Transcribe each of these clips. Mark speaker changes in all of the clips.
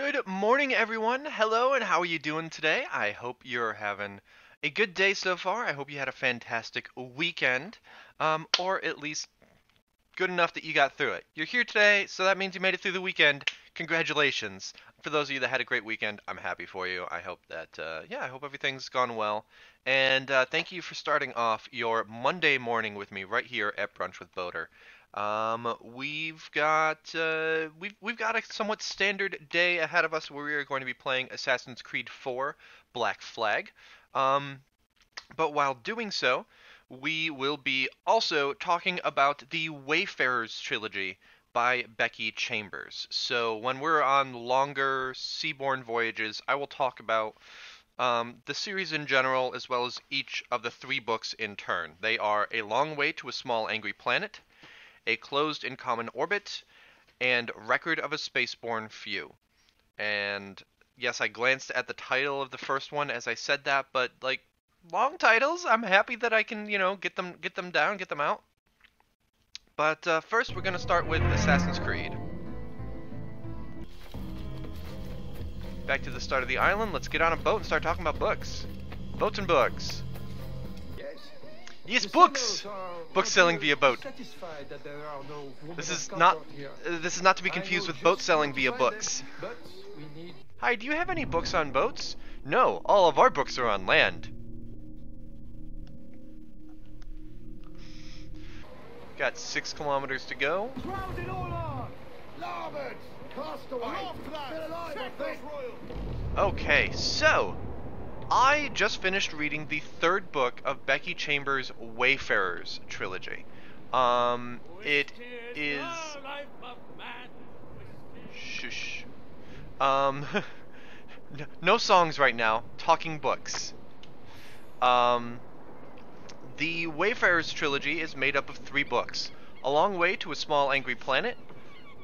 Speaker 1: Good morning, everyone. Hello, and how are you doing today? I hope you're having a good day so far. I hope you had a fantastic weekend, or at least good enough that you got through it. You're here today, so that means you made it through the weekend. Congratulations. For those of you that had a great weekend, I'm happy for you. I hope that, I hope everything's gone well. And thank you for starting off your Monday morning with me right here at Brunch with Boter. We've got a somewhat standard day ahead of us where we are going to be playing Assassin's Creed 4 Black Flag. But while doing so, we will be also talking about the Wayfarers Trilogy by Becky Chambers. So when we're on longer seaborne voyages, I will talk about the series in general as well as each of the three books in turn. They are A Long Way to a Small Angry Planet, A Closed and Common Orbit, and Record of a Spaceborne Few. And yes, I glanced at the title of the first one as I said that, but like long titles, I'm happy that I can, get them down, get them out. But first we're going to start with Assassin's Creed. Back to the start of the island, let's get on a boat and start talking about books. Boats and books. Yes, books! Books selling via boat. This is not to be confused with boat selling via books. Hi, do you have any books on boats? No, all of our books are on land. Got 6 kilometers to go. Okay, so I just finished reading the third book of Becky Chambers' Wayfarers Trilogy. It is... Shush. No songs right now. Talking books. The Wayfarers Trilogy is made up of 3 books. A Long Way to a Small Angry Planet,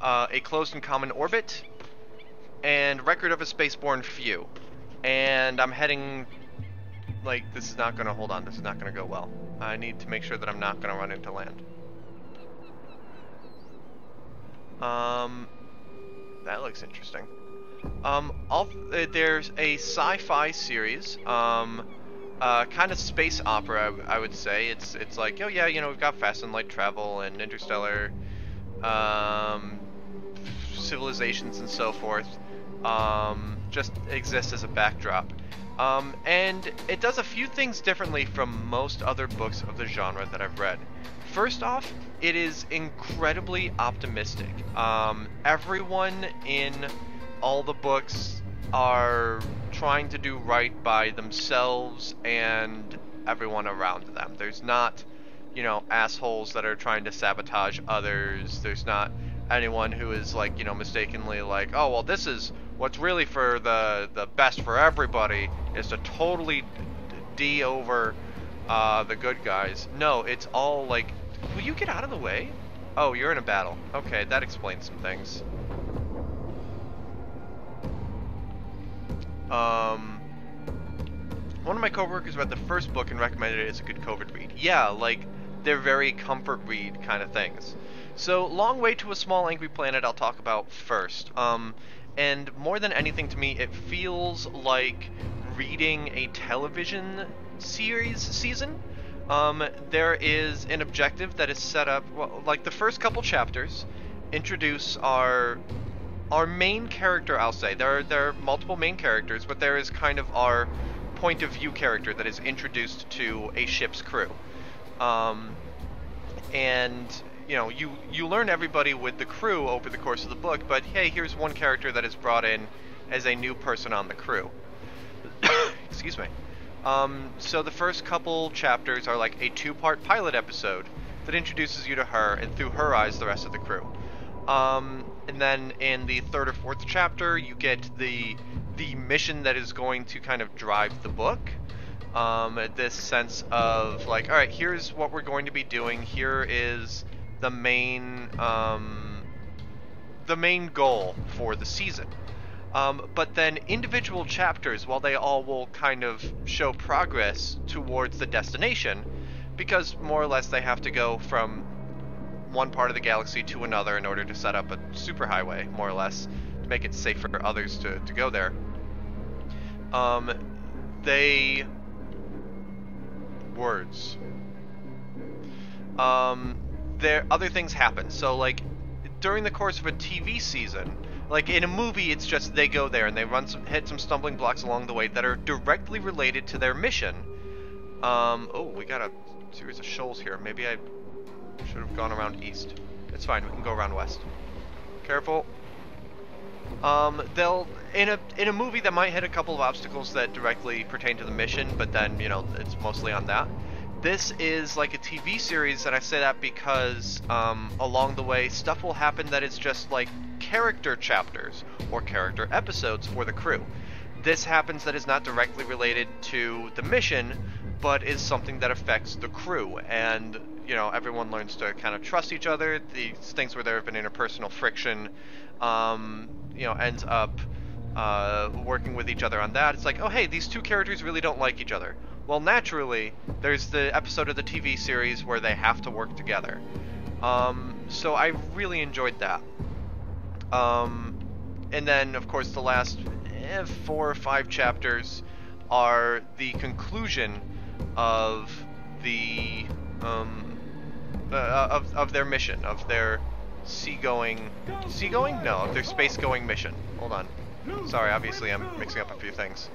Speaker 1: A Closed and Common Orbit, and Record of a Spaceborne Few. And I'm heading, this is not going to, hold on, this is not going to go well. I need to make sure that I'm not going to run into land. That looks interesting. There's a sci-fi series, kind of space opera, I would say. It's like, oh yeah, we've got fast and light travel and interstellar, civilizations and so forth. Just exists as a backdrop. And it does a few things differently from most other books of the genre that I've read. First off, it is incredibly optimistic. Everyone in all the books are trying to do right by themselves and everyone around them. There's not, assholes that are trying to sabotage others. There's not anyone who is mistakenly oh, well, this is what's really for the best for everybody is to totally D over the good guys. No, it's all will you get out of the way? Oh, you're in a battle. Okay, that explains some things. One of my coworkers read the first book and recommended it as a good COVID read. Yeah, they're very comfort read kind of things. So, Long Way to a Small Angry Planet I'll talk about first. And more than anything to me, it feels like reading a television season. There is an objective that is set up, the first couple chapters introduce our main character, I'll say. There are multiple main characters, but there is kind of our point of view character that is introduced to a ship's crew. And you learn everybody with the crew over the course of the book, but hey, here's one character that is brought in as a new person on the crew. Excuse me. So the first couple chapters are like a 2-part pilot episode that introduces you to her, and through her eyes, the rest of the crew. And then in the 3rd or 4th chapter, you get the mission that is going to kind of drive the book. This sense of alright, here's what we're going to be doing. Here is the main goal for the season. But then individual chapters, while they all will kind of show progress towards the destination, because more or less they have to go from one part of the galaxy to another in order to set up a superhighway, more or less. make it safe for others to go there. Words. There other things happen. So like during the course of a TV season, like in a movie, it's just they go there and they hit some stumbling blocks along the way that are directly related to their mission. Oh, we got a series of shoals here. Maybe I should have gone around east. It's fine. We can go around west. Careful. They'll in a movie that might hit a couple of obstacles that directly pertain to the mission, but then it's mostly on that. This is like a TV series, and I say that because along the way stuff will happen that is just like character chapters or character episodes for the crew. This happens that is not directly related to the mission, but is something that affects the crew, and everyone learns to kind of trust each other. These things where there have been interpersonal friction, ends up working with each other on that. It's like, oh hey, these two characters really don't like each other. Well, naturally, there's the episode of the TV series where they have to work together. So I really enjoyed that. And then, of course, the last 4 or 5 chapters are the conclusion of the of their mission, of their seagoing? No, of their space-going mission. Hold on. Sorry, obviously I'm mixing up a few things.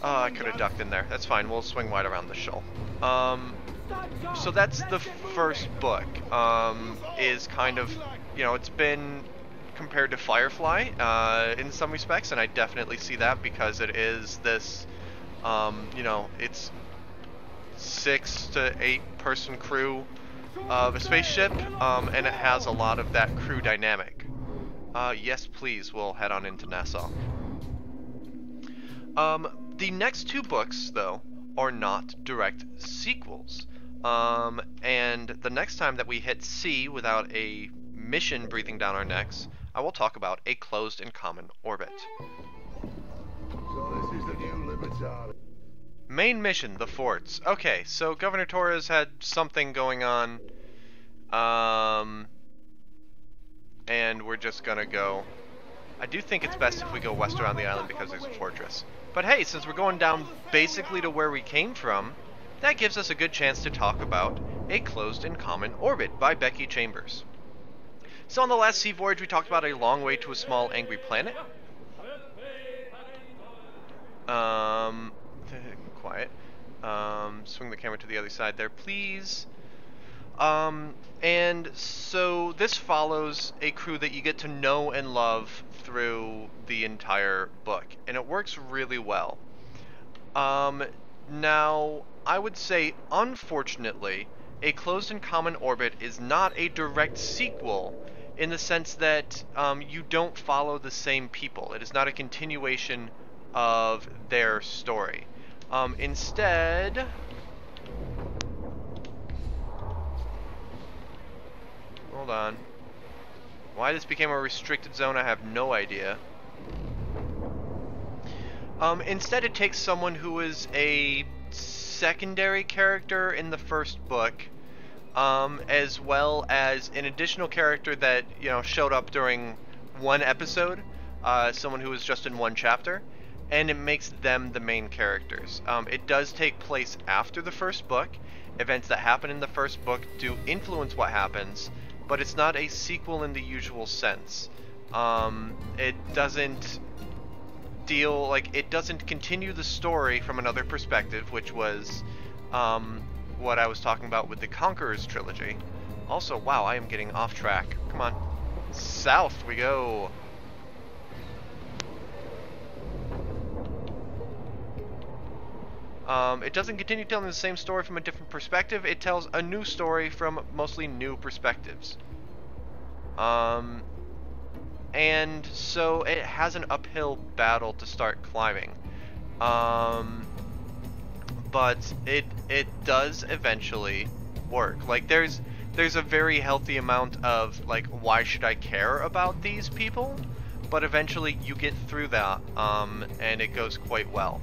Speaker 1: I could have ducked in there. That's fine. We'll swing wide around the shoal. So that's the first book. Is kind of, it's been compared to Firefly in some respects, and I definitely see that because it is this, it's 6 to 8 person crew of a spaceship, and it has a lot of that crew dynamic. Yes, please. We'll head on into Nassau. The next 2 books, though, are not direct sequels. And the next time that we hit C without a mission breathing down our necks, I will talk about A Closed and Common Orbit.
Speaker 2: So this is the new Libertad.
Speaker 1: Main mission, the forts. Okay, so Governor Torres had something going on. And we're just gonna go... I do think it's best if we go west around the island because there's a fortress. But hey, since we're going down basically to where we came from, that gives us a good chance to talk about A Closed and Common Orbit by Becky Chambers. So on the last sea voyage, we talked about a long way to a small angry planet. Quiet. Swing the camera to the other side there, please. And so this follows a crew that you get to know and love through the entire book, and it works really well. Now, I would say, unfortunately, A Closed and Common Orbit is not a direct sequel in the sense that you don't follow the same people. It is not a continuation of their story. Instead... Hold on. Why this became a restricted zone, I have no idea. Instead, it takes someone who is a secondary character in the first book, as well as an additional character that, showed up during one episode, someone who was just in one chapter, and it makes them the main characters. It does take place after the first book. Events that happen in the first book do influence what happens, but it's not a sequel in the usual sense. It doesn't it doesn't continue the story from another perspective, which was what I was talking about with the Conquerors Trilogy. Also, wow, I am getting off track. Come on. South we go. It doesn't continue telling the same story from a different perspective. It tells a new story from mostly new perspectives. And so it has an uphill battle to start climbing. But it does eventually work. Like there's a very healthy amount of like, why should I care about these people? But eventually you get through that, and it goes quite well.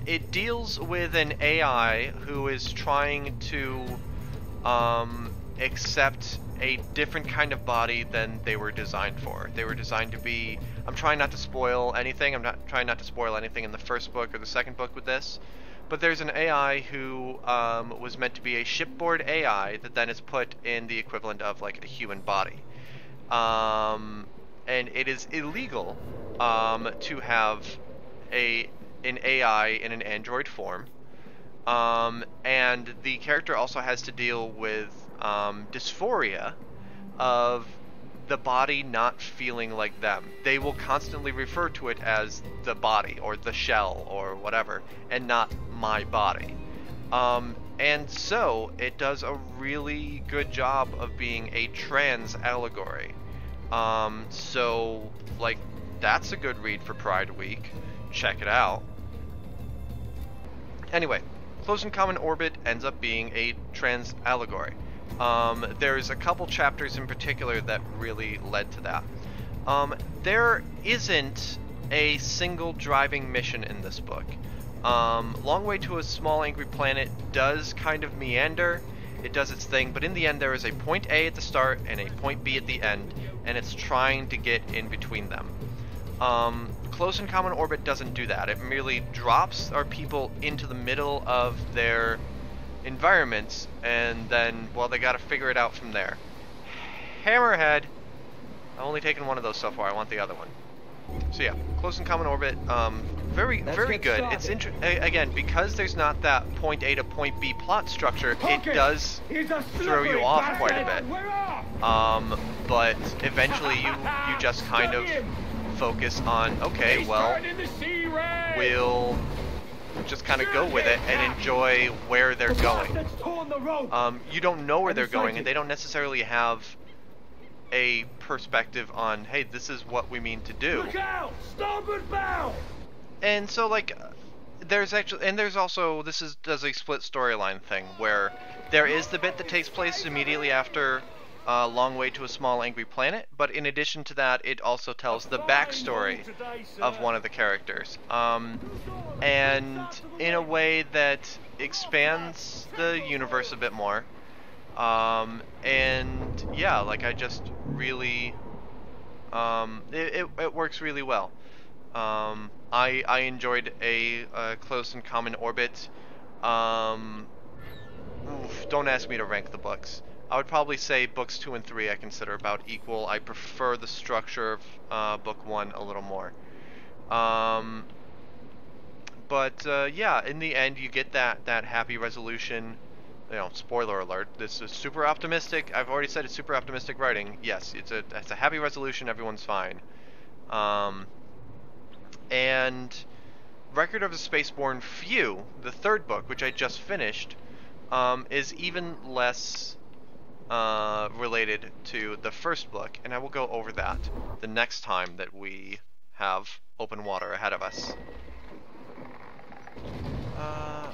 Speaker 1: It deals with an AI who is trying to accept a different kind of body than they were designed for. They were designed to be... I'm trying not to spoil anything. I'm not trying not to spoil anything in the first book or the second book with this. But there's an AI who was meant to be a shipboard AI that then is put in the equivalent of like a human body. And it is illegal to have an AI in an android form. And the character also has to deal with dysphoria of the body not feeling like them. They will constantly refer to it as the body or the shell or whatever, and not my body. And so it does a really good job of being a trans allegory. So like that's a good read for Pride Week. Check it out. Anyway, Close and Common Orbit ends up being a trans allegory. There's a couple chapters in particular that really led to that. There isn't a single driving mission in this book. Long Way to a Small Angry Planet does kind of meander. It does its thing, but in the end there is a point A at the start and a point B at the end, and it's trying to get in between them. Close and Common Orbit doesn't do that. It merely drops our people into the middle of their environments, and then, well, they gotta figure it out from there. Hammerhead. I've only taken one of those so far. I want the other one. So yeah, Close and Common Orbit, very good. It's again, because there's not that point A to point B plot structure, it does throw you off quite a bit. But eventually you just kind of focus on, okay, well, we'll just kind of go with it and enjoy where they're going. You don't know where they're going, and they don't necessarily have a perspective on, hey, this is what we mean to do.
Speaker 2: Look out! Starboard bow!
Speaker 1: And so, like, there's also, does a split storyline thing, where there is the bit that takes place immediately after Long Way to a Small Angry Planet, but in addition to that, it also tells the backstory of one of the characters. And in a way that expands the universe a bit more. And yeah, like, I just really, it works really well. I enjoyed a Close and Common Orbit. Don't ask me to rank the books. I would probably say books 2 and 3 I consider about equal. I prefer the structure of book 1 a little more. But yeah, in the end you get that happy resolution. You know, spoiler alert, this is super optimistic. I've already said it's super optimistic writing. Yes, it's a happy resolution, everyone's fine. And Record of a Spaceborne Few, the third book, which I just finished, is even less related to the first book, and I will go over that the next time that we have open water ahead of us.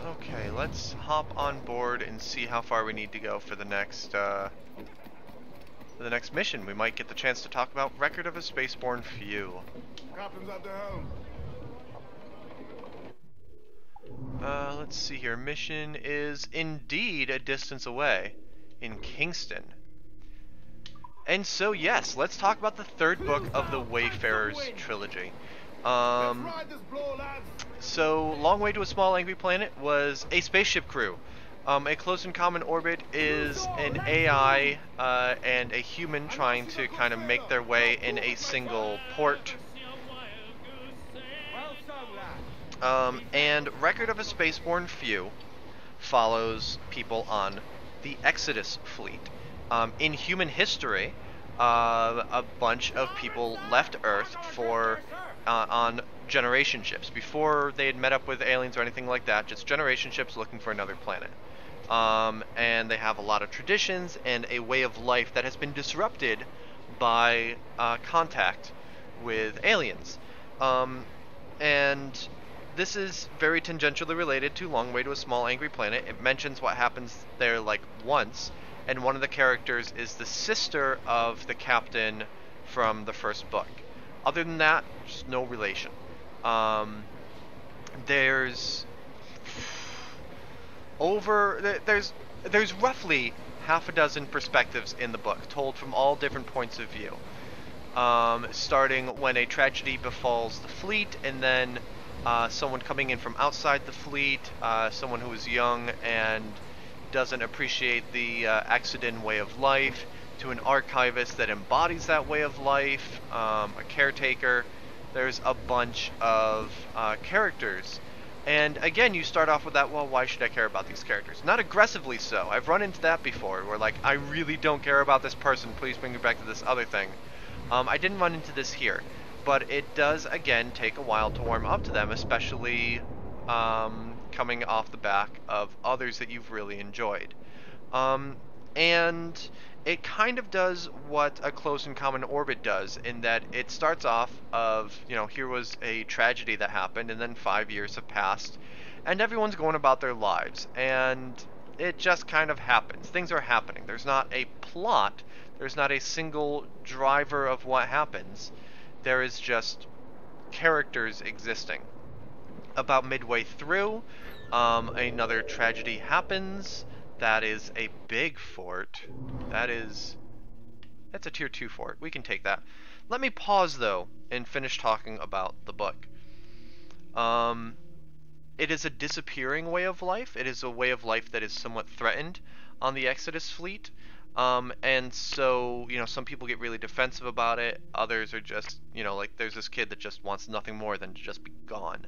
Speaker 1: Okay, let's hop on board and see how far we need to go for the next mission. We might get the chance to talk about Record of a Spaceborne Few.
Speaker 3: Captain's at the helm.
Speaker 1: Let's see here. Mission is indeed a distance away in Kingston. And so, yes, let's talk about the third book of the Wayfarers Trilogy. So, Long Way to a Small Angry Planet was a spaceship crew. A Close and Common Orbit is an AI and a human trying to kind of make their way in a single port. And Record of a Spaceborne Few follows people on the Exodus fleet. In human history, a bunch of people left Earth for on generation ships before they had met up with aliens or anything like that. Just generation ships looking for another planet. And they have a lot of traditions and a way of life that has been disrupted by contact with aliens. And this is very tangentially related to Long Way to a Small Angry Planet. It mentions what happens there like once, and one of the characters is the sister of the captain from the first book. Other than that, just no relation. There's roughly half a dozen perspectives in the book, told from all different points of view. Starting when a tragedy befalls the fleet, and then someone coming in from outside the fleet, someone who is young and doesn't appreciate the accident way of life, to an archivist that embodies that way of life, a caretaker. There's a bunch of characters. And again, you start off with that, well, why should I care about these characters? Not aggressively so. I've run into that before, where like, I really don't care about this person, please bring me back to this other thing. I didn't run into this here, but it does, again, take a while to warm up to them, especially coming off the back of others that you've really enjoyed. And it kind of does what A Close and Common Orbit does, in that it starts off of, you know, here was a tragedy that happened, and then 5 years have passed, and everyone's going about their lives, and it just kind of happens. Things are happening. There's not a plot. There's not a single driver of what happens. There is just characters existing. About midway through, another tragedy happens. That is a big fort. That's a tier 2 fort. We can take that. Let me pause, though, and finish talking about the book. It is a disappearing way of life. It is a way of life that is somewhat threatened on the Exodus fleet. And so, you know, some people get really defensive about it. Others are just, you know, like, there's this kid that just wants nothing more than to just be gone.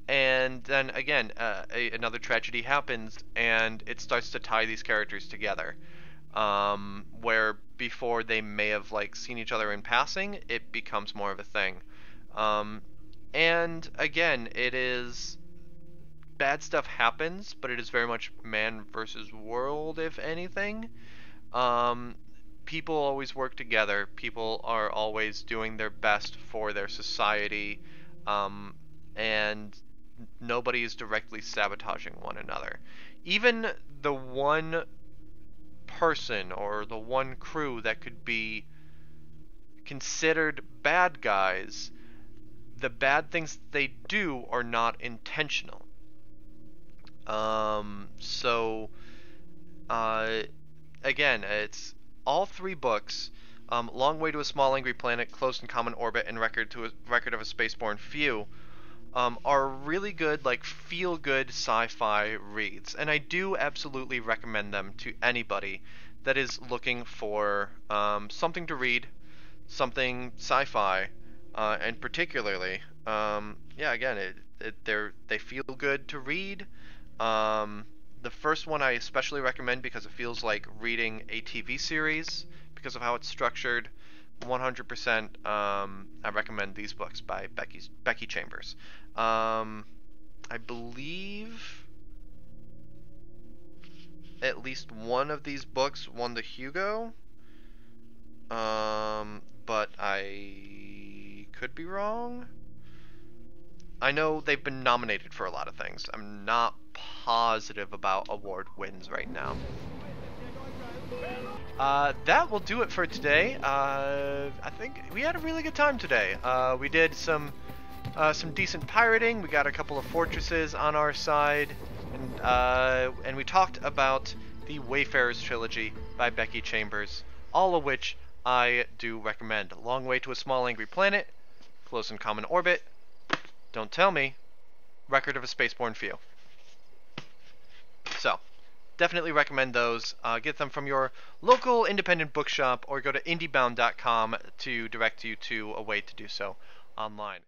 Speaker 1: And then, again, another tragedy happens, and it starts to tie these characters together. Where before they may have, like, seen each other in passing, it becomes more of a thing. And, again, it is... bad stuff happens, but it is very much man versus world, if anything. People always work together. People are always doing their best for their society, and nobody is directly sabotaging one another. Even the one person or the one crew that could be considered bad guys, the bad things they do are not intentional. Again, it's all 3 books, Long Way to a Small Angry Planet, Close and Common Orbit, and Record of a Spaceborne Few, are really good, like, feel-good sci-fi reads, and I do absolutely recommend them to anybody that is looking for something to read, something sci-fi, and particularly, yeah, again, they feel good to read. The first one I especially recommend because it feels like reading a TV series because of how it's structured. 100%, I recommend these books by Becky Chambers. I believe at least one of these books won the Hugo, but I could be wrong. I know they've been nominated for a lot of things. I'm not positive about award wins right now. That will do it for today. I think we had a really good time today. We did some decent pirating. We got a couple of fortresses on our side, and we talked about the Wayfarers Trilogy by Becky Chambers, all of which I do recommend. Long Way to a Small Angry Planet, Close and Common Orbit, Don't Tell Me, Record of a Spaceborne Few. So, definitely recommend those. Get them from your local independent bookshop, or go to indiebound.com to direct you to a way to do so online.